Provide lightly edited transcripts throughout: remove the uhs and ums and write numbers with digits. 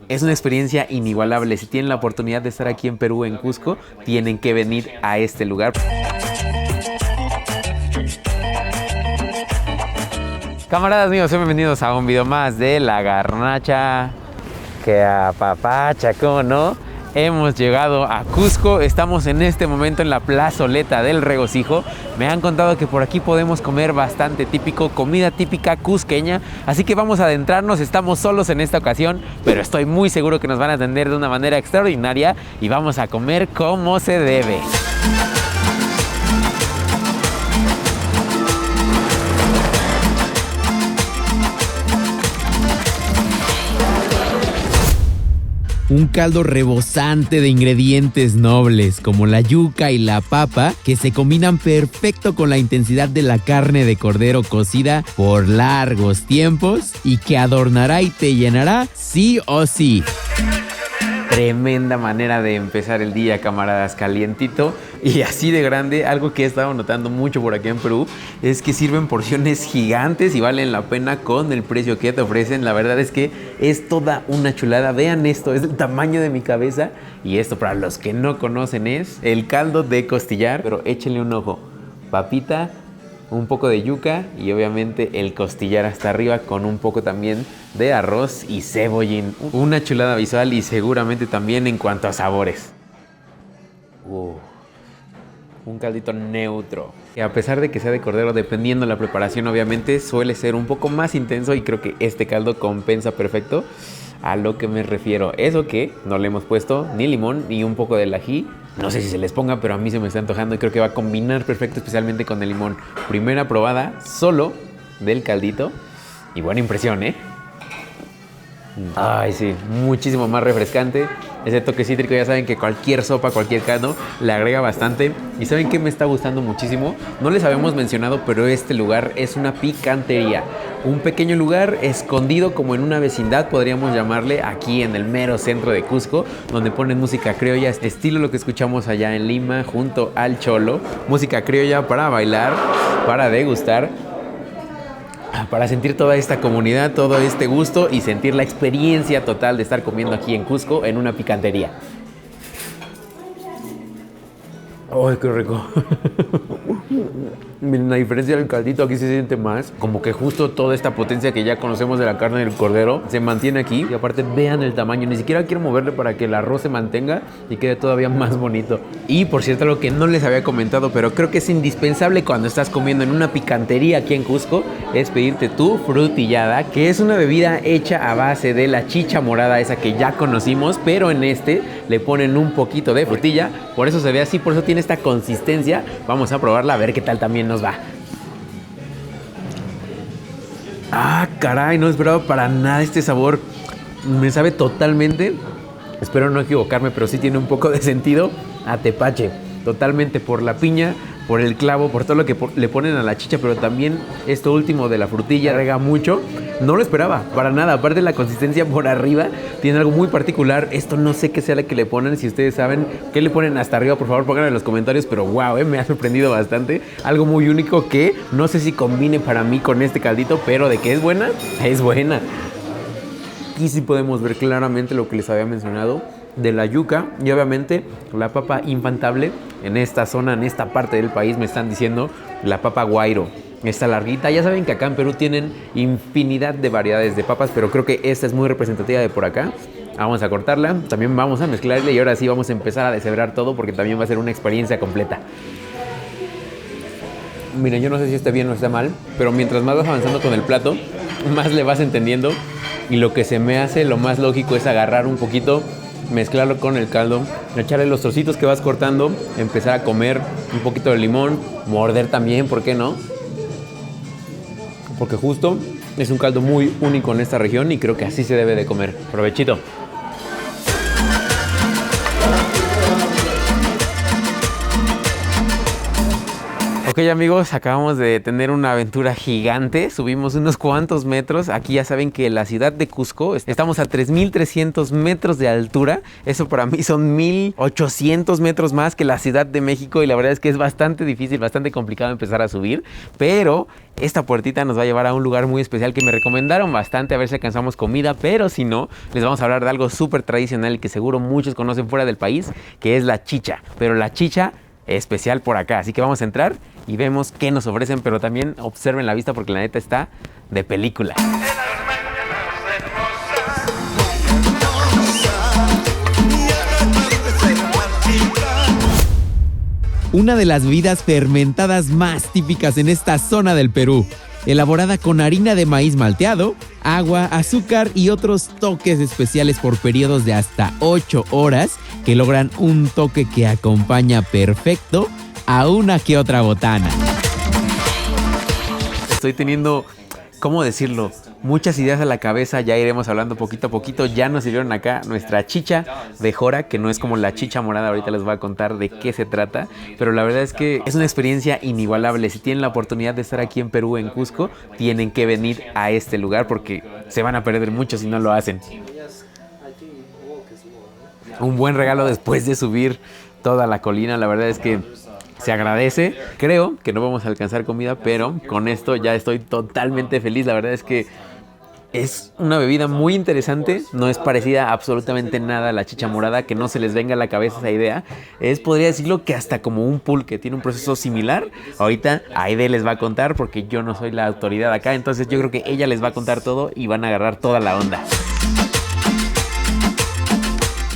Es una experiencia inigualable. Si tienen la oportunidad de estar aquí en Perú, en Cusco, tienen que venir a este lugar. Camaradas míos, bienvenidos a un video más de La Garnacha que apapacha, ¿cómo no? Hemos llegado a Cusco, estamos en este momento en la plazoleta del Regocijo. Me han contado que por aquí podemos comer bastante típico, comida típica cusqueña. Así que vamos a adentrarnos, estamos solos en esta ocasión, pero estoy muy seguro que nos van a atender de una manera extraordinaria y vamos a comer como se debe. Un caldo rebosante de ingredientes nobles como la yuca y la papa que se combinan perfecto con la intensidad de la carne de cordero cocida por largos tiempos y que adornará y te llenará sí o sí. Tremenda manera de empezar el día, camaradas, calientito y así de grande. Algo que he estado notando mucho por aquí en Perú es que sirven porciones gigantes y valen la pena con el precio que te ofrecen. La verdad es que es toda una chulada. Vean esto, es el tamaño de mi cabeza y esto, para los que no conocen, es el caldo de costillar, pero échenle un ojo. Papita, un poco de yuca y obviamente el costillar hasta arriba con un poco también de arroz y cebollín. Una chulada visual y seguramente también en cuanto a sabores. Un caldito neutro. Que a pesar de que sea de cordero, dependiendo de la preparación, obviamente suele ser un poco más intenso y creo que este caldo compensa perfecto a lo que me refiero. Eso que no le hemos puesto ni limón ni un poco del ají. No sé si se les ponga, pero a mí se me está antojando y creo que va a combinar perfecto, especialmente con el limón. Primera probada solo del caldito y buena impresión, ¿eh? Ay, sí, muchísimo más refrescante. Ese toque cítrico, ya saben que cualquier sopa, cualquier caldo le agrega bastante. ¿Y saben qué me está gustando muchísimo? No les habíamos mencionado, pero este lugar es una picantería. Un pequeño lugar escondido como en una vecindad, podríamos llamarle, aquí en el mero centro de Cusco, donde ponen música criolla, estilo lo que escuchamos allá en Lima, junto al Cholo. Música criolla para bailar, para degustar, para sentir toda esta comunidad, todo este gusto y sentir la experiencia total de estar comiendo aquí en Cusco en una picantería. ¡Ay, qué rico! Miren, la diferencia del caldito aquí se siente más. Como que justo toda esta potencia que ya conocemos de la carne del cordero se mantiene aquí. Y aparte vean el tamaño. Ni siquiera quiero moverle para que el arroz se mantenga y quede todavía más bonito. Y por cierto, lo que no les había comentado, pero creo que es indispensable cuando estás comiendo en una picantería aquí en Cusco, es pedirte tu frutillada, que es una bebida hecha a base de la chicha morada, esa que ya conocimos, pero en este le ponen un poquito de frutilla. Por eso se ve así, por eso tiene esta consistencia. Vamos a probarla a ver qué tal también nos va. Ah, caray, no esperaba para nada este sabor. Me sabe totalmente, espero no equivocarme, pero sí tiene un poco de sentido a tepache. Totalmente por la piña, por el clavo, por todo lo que le ponen a la chicha, pero también esto último de la frutilla agrega mucho. No lo esperaba, para nada. Aparte, la consistencia por arriba tiene algo muy particular. Esto no sé qué sea la que le ponen. Si ustedes saben qué le ponen hasta arriba, por favor pónganlo en los comentarios. Pero wow, me ha sorprendido bastante. Algo muy único que no sé si combine para mí con este caldito, pero de que es buena, es buena. Aquí sí podemos ver claramente lo que les había mencionado de la yuca y obviamente la papa infantable. En esta zona, en esta parte del país me están diciendo la papa guairo. Esta larguita, ya saben que acá en Perú tienen infinidad de variedades de papas, pero creo que esta es muy representativa de por acá. Vamos a cortarla, también vamos a mezclarla y ahora sí vamos a empezar a deshebrar todo porque también va a ser una experiencia completa. Miren, yo no sé si está bien o está mal, pero mientras más vas avanzando con el plato, más le vas entendiendo y lo que se me hace lo más lógico es agarrar un poquito, mezclarlo con el caldo, echarle los trocitos que vas cortando, empezar a comer un poquito de limón, morder también, ¿por qué no? Porque justo es un caldo muy único en esta región y creo que así se debe de comer. Provechito. Ok, amigos, acabamos de tener una aventura gigante. Subimos unos cuantos metros. Aquí ya saben que la ciudad de Cusco, estamos a 3,300 metros de altura. Eso para mí son 1,800 metros más que la Ciudad de México. Y la verdad es que es bastante difícil, bastante complicado empezar a subir. Pero esta puertita nos va a llevar a un lugar muy especial que me recomendaron bastante, a ver si alcanzamos comida. Pero si no, les vamos a hablar de algo súper tradicional y que seguro muchos conocen fuera del país, que es la chicha. Pero la chicha especial por acá. Así que vamos a entrar y vemos qué nos ofrecen, pero también observen la vista porque la neta está de película. Una de las bebidas fermentadas más típicas en esta zona del Perú, elaborada con harina de maíz malteado, agua, azúcar y otros toques especiales por periodos de hasta 8 horas que logran un toque que acompaña perfecto a una que otra botana. Estoy teniendo, ¿cómo decirlo? Muchas ideas a la cabeza, ya iremos hablando poquito a poquito. Ya nos sirvieron acá nuestra chicha de jora, que no es como la chicha morada, ahorita les voy a contar de qué se trata, pero la verdad es que es una experiencia inigualable. Si tienen la oportunidad de estar aquí en Perú, en Cusco, tienen que venir a este lugar porque se van a perder mucho si no lo hacen. Un buen regalo después de subir toda la colina, la verdad es que se agradece. Creo que no vamos a alcanzar comida, pero con esto ya estoy totalmente feliz. La verdad es que es una bebida muy interesante, no es parecida absolutamente nada a la chicha morada, que no se les venga a la cabeza esa idea. Podría decirlo que hasta como un pulque, tiene un proceso similar. Ahorita Aide les va a contar porque yo no soy la autoridad acá, entonces yo creo que ella les va a contar todo y van a agarrar toda la onda.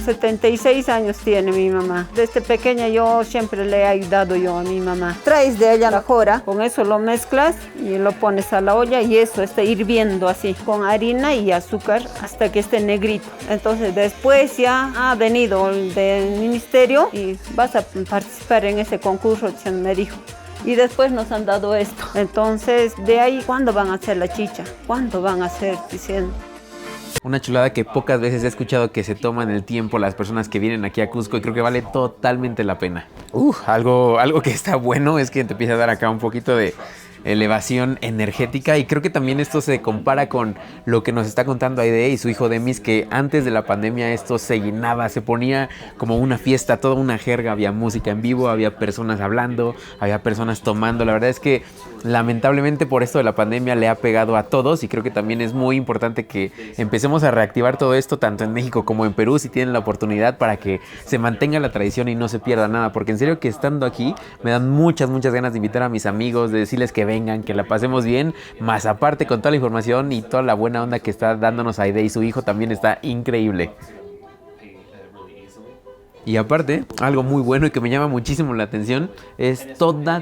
76 años tiene mi mamá. Desde pequeña yo siempre le he ayudado yo a mi mamá. Traes de ella la jora, con eso lo mezclas y lo pones a la olla y eso está hirviendo así, con harina y azúcar hasta que esté negrito. Entonces después ya ha venido el del ministerio y vas a participar en ese concurso, me dijo. Y después nos han dado esto. Entonces de ahí, ¿cuándo van a hacer la chicha? ¿Cuándo van a hacer? Diciendo. Una chulada que pocas veces he escuchado que se toman el tiempo las personas que vienen aquí a Cusco y creo que vale totalmente la pena. Algo que está bueno es que te empieza a dar acá un poquito de elevación energética y creo que también esto se compara con lo que nos está contando Aide y su hijo Demis, que antes de la pandemia esto se llenaba, se ponía como una fiesta, toda una jerga, había música en vivo, había personas hablando, había personas tomando. La verdad es que lamentablemente por esto de la pandemia le ha pegado a todos y creo que también es muy importante que empecemos a reactivar todo esto tanto en México como en Perú si tienen la oportunidad, para que se mantenga la tradición y no se pierda nada, porque en serio que estando aquí me dan muchas ganas de invitar a mis amigos, de decirles que vengan, que la pasemos bien, más aparte con toda la información y toda la buena onda que está dándonos Aide y su hijo también está increíble. Y aparte, algo muy bueno y que me llama muchísimo la atención es toda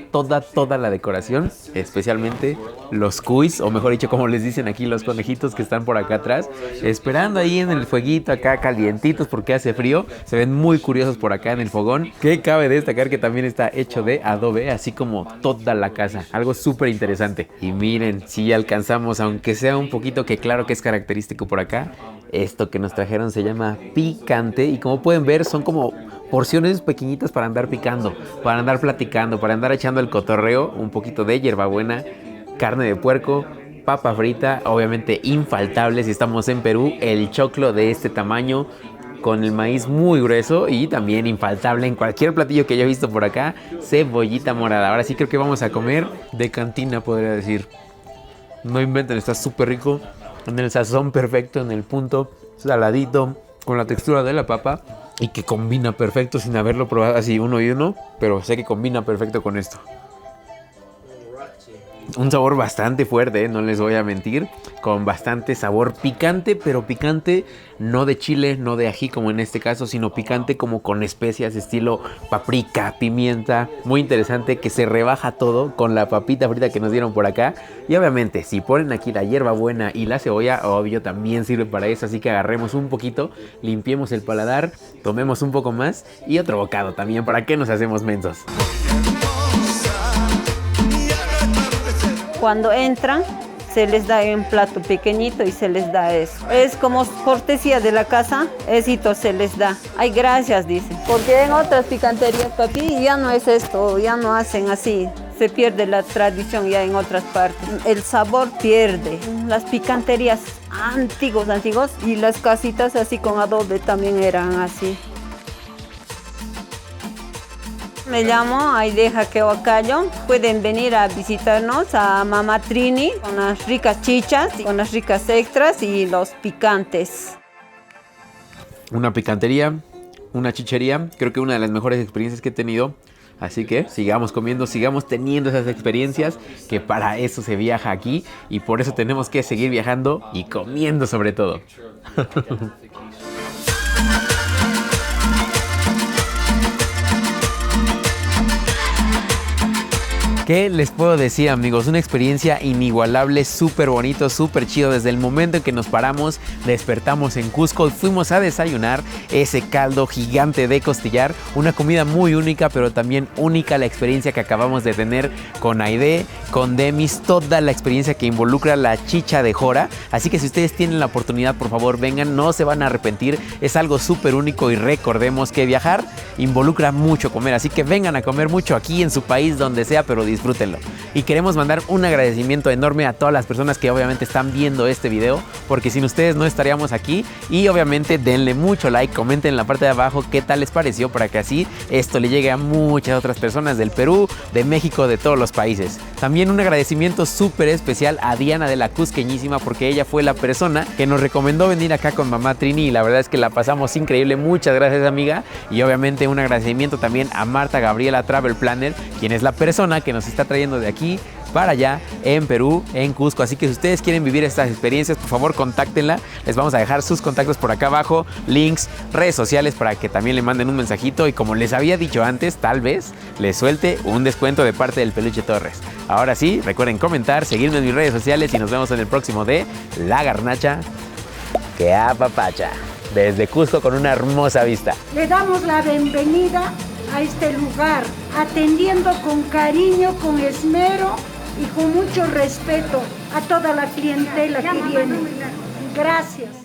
la decoración, especialmente los cuis, o mejor dicho, como les dicen aquí, los conejitos que están por acá atrás, esperando ahí en el fueguito acá calientitos porque hace frío. Se ven muy curiosos por acá en el fogón, que cabe destacar que también está hecho de adobe, así como toda la casa, algo súper interesante. Y miren, si alcanzamos, aunque sea un poquito, que claro que es característico por acá, esto que nos trajeron se llama picante y como pueden ver son como porciones pequeñitas para andar picando, para andar platicando, para andar echando el cotorreo. Un poquito de hierbabuena, carne de puerco, papa frita, obviamente infaltable si estamos en Perú, el choclo de este tamaño con el maíz muy grueso y también infaltable en cualquier platillo que haya visto por acá, cebollita morada. Ahora sí creo que vamos a comer de cantina, podría decir. No inventen, está súper rico, en el sazón perfecto, en el punto, saladito, con la textura de la papa y que combina perfecto sin haberlo probado así uno y uno, pero sé que combina perfecto con esto. Un sabor bastante fuerte, no les voy a mentir, con bastante sabor picante, pero picante no de chile, no de ají como en este caso, sino picante como con especias estilo paprika, pimienta. Muy interesante, que se rebaja todo con la papita frita que nos dieron por acá. Y obviamente si ponen aquí la hierbabuena y la cebolla, obvio también sirve para eso, así que agarremos un poquito, limpiemos el paladar, tomemos un poco más y otro bocado también, ¿para qué nos hacemos mensos? Cuando entran, se les da un plato pequeñito y se les da eso. Es como cortesía de la casa, esito se les da. Ay, gracias, dicen. Porque en otras picanterías, papi, ya no es esto, ya no hacen así. Se pierde la tradición ya en otras partes. El sabor pierde. Las picanterías antiguos y las casitas así con adobe también eran así. Me llamo Aideja Quehuacayo. Pueden venir a visitarnos a Mamá Trini con las ricas chichas, con las ricas extras y los picantes. Una picantería, una chichería, creo que una de las mejores experiencias que he tenido. Así que sigamos comiendo, sigamos teniendo esas experiencias, que para eso se viaja aquí y por eso tenemos que seguir viajando y comiendo sobre todo. ¿Qué les puedo decir, amigos? Una experiencia inigualable, súper bonito, súper chido. Desde el momento en que nos paramos, despertamos en Cusco y fuimos a desayunar ese caldo gigante de costillar. Una comida muy única, pero también única la experiencia que acabamos de tener con Aide, con Demis, toda la experiencia que involucra la chicha de jora. Así que si ustedes tienen la oportunidad, por favor, vengan, no se van a arrepentir. Es algo súper único y recordemos que viajar involucra mucho comer. Así que vengan a comer mucho aquí en su país, donde sea, pero disfrútenlo. Y queremos mandar un agradecimiento enorme a todas las personas que obviamente están viendo este video, porque sin ustedes no estaríamos aquí. Y obviamente denle mucho like, comenten en la parte de abajo qué tal les pareció, para que así esto le llegue a muchas otras personas del Perú, de México, de todos los países. También un agradecimiento súper especial a Diana de la Cusqueñísima, porque ella fue la persona que nos recomendó venir acá con Mamá Trini y la verdad es que la pasamos increíble. Muchas gracias, amiga. Y obviamente un agradecimiento también a Marta Gabriela Travel Planner, quien es la persona que nos está trayendo de aquí para allá en Perú, en Cusco. Así que si ustedes quieren vivir estas experiencias, por favor contáctenla. Les vamos a dejar sus contactos por acá abajo, links, redes sociales, para que también le manden un mensajito y, como les había dicho antes, tal vez les suelte un descuento de parte del Peluche Torres. Ahora sí, recuerden comentar, seguirme en mis redes sociales y nos vemos en el próximo de La Garnacha que apapacha, desde Cusco con una hermosa vista. Le damos la bienvenida a este lugar, atendiendo con cariño, con esmero y con mucho respeto a toda la clientela que viene. Gracias.